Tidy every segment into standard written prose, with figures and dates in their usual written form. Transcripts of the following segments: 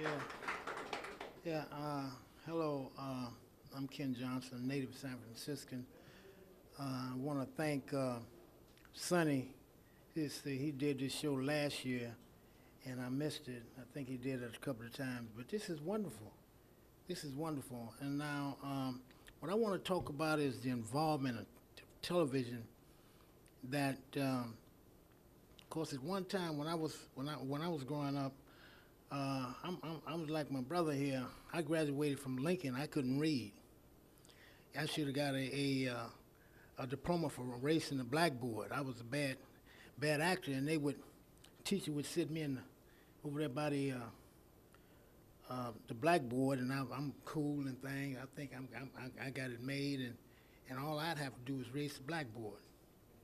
Yeah, yeah. Hello, I'm Ken Johnson, native San Franciscan. I want to thank Sonny. He did this show last year, and I missed it. I think he did it a couple of times, but this is wonderful. This is wonderful. And now, what I want to talk about is the involvement of television. That, of course, at one time when I was growing up, I was like my brother here. I graduated from Lincoln. I couldn't read. I should have got a diploma for erasing the blackboard. I was a bad actor, and teacher would sit me over there by the blackboard, and I'm cool and thing. I think I got it made, and all I'd have to do was erase the blackboard.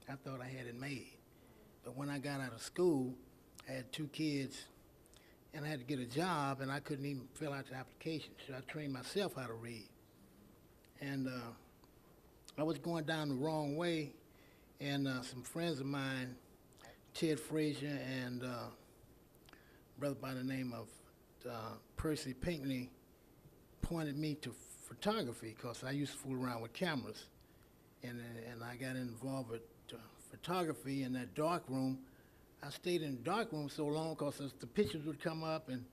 I thought I had it made, but when I got out of school, I had two kids, and I had to get a job, and I couldn't even fill out the application. So I trained myself how to read, and I was going down the wrong way, and some friends of mine, Ted Frazier and a brother by the name of Percy Pinckney, pointed me to photography because I used to fool around with cameras, and I got involved with photography in that dark room. I stayed in the dark room so long because the pictures would come up and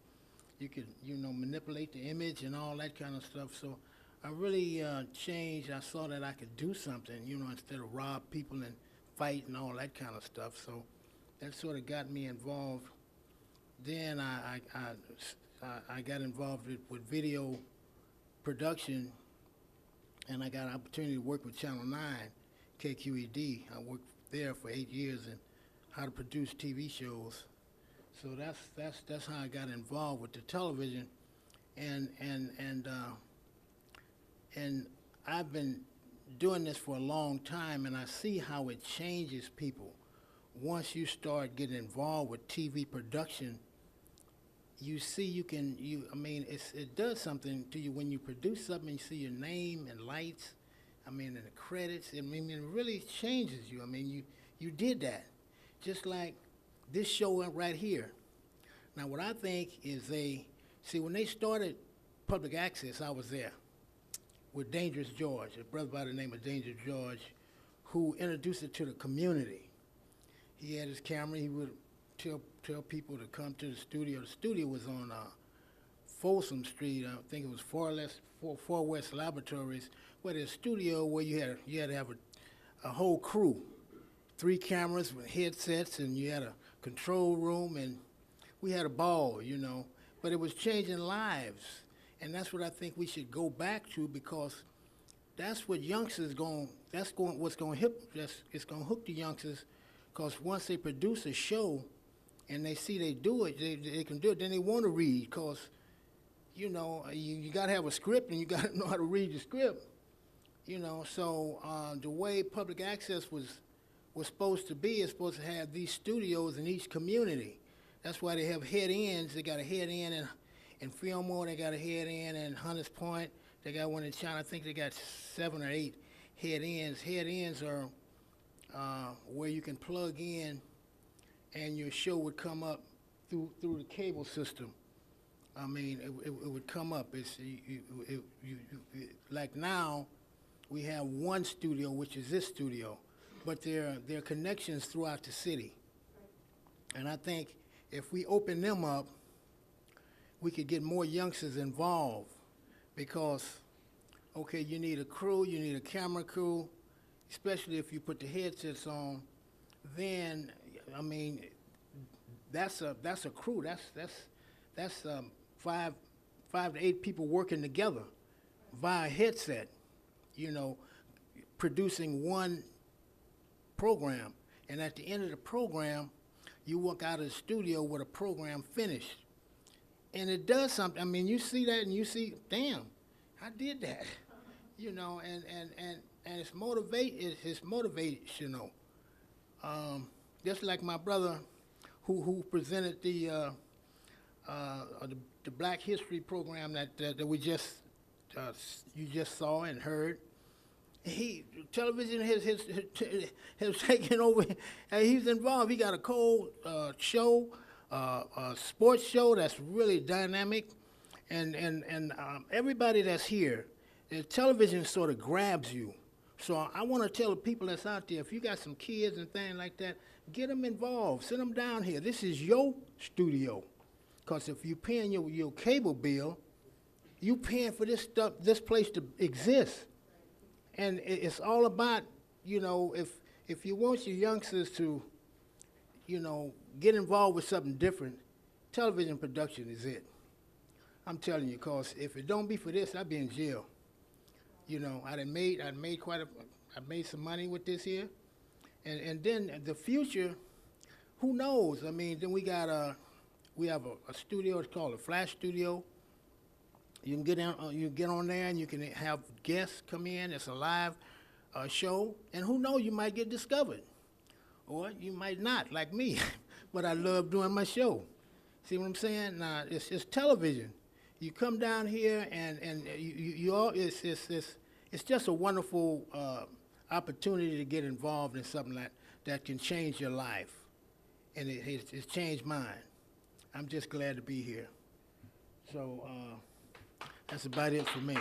you could, manipulate the image and all that kind of stuff. So I really changed. I saw that I could do something, instead of rob people and fight and all that kind of stuff. So that sort of got me involved. Then I got involved with video production, and I got an opportunity to work with Channel 9, KQED. I worked there for 8 years and how to produce TV shows. So that's how I got involved with the television, and and and uh, and I've been doing this for a long time, and I see how it changes people. Once you start getting involved with TV production, you see I mean, it does something to you when you produce something, you see your name and lights, I mean, and the credits. I mean, it really changes you. I mean, you did that. Just like this show right here. Now, what I think is when they started public access, I was there with Dangerous George, a brother by the name of Dangerous George, who introduced it to the community. He had his camera. He would tell people to come to the studio. The studio was on Folsom Street. I think it was Far West Laboratories, where there's a studio where you had to have a whole crew, 3 cameras with headsets, and you had a control room, and we had a ball. But it was changing lives, and that's what I think we should go back to, because that's what youngsters what's going to it's going to hook the youngsters, because once they produce a show and they see they do it, they can do it, then they want to read, because you got to have a script, and you got to know how to read the script. So the way public access was supposed to be is supposed to have these studios in each community. That's why they have head ends. They got a head end in Fillmore. They got a head end in Hunters Point. They got one in China. I think they got 7 or 8 head ends. Head ends are where you can plug in, and your show would come up through the cable system. I mean, it would come up. Like now, we have one studio, which is this studio, but there are connections throughout the city. And I think if we open them up, we could get more youngsters involved, because, okay, you need a crew, you need a camera crew, especially if you put the headsets on. Then, I mean, that's a crew. That's 5 to 8 people working together via headset, producing one program. And at the end of the program, you walk out of the studio with a program finished. And it does something. I mean, you see that and you see, damn, I did that. And it's motivational. Just like my brother who presented the Black History program that we you just saw and heard. Television has taken over. He's involved. He got a cold show, a sports show that's really dynamic, and everybody that's here, the television sort of grabs you. So I want to tell the people that's out there, if you got some kids and things like that, get them involved. Send them down here. This is your studio. Because if you're paying your cable bill, you paying for this stuff, this place to exist. And it's all about, you know, if you want your youngsters to, you know, get involved with something different, television production is it. I'm telling you, because if it don't be for this, I'd be in jail. You know, I made some money with this here. And then the future, who knows? I mean, then we have a studio, it's called a Flash Studio. You can get on there and you can have guests come in. It's a live show, and who knows, you might get discovered, or you might not, like me. But I love doing my show. See what I'm saying? Now it's television. You come down here, and it's just a wonderful opportunity to get involved in something that can change your life, and it's changed mine. I'm just glad to be here. So that's about it for me.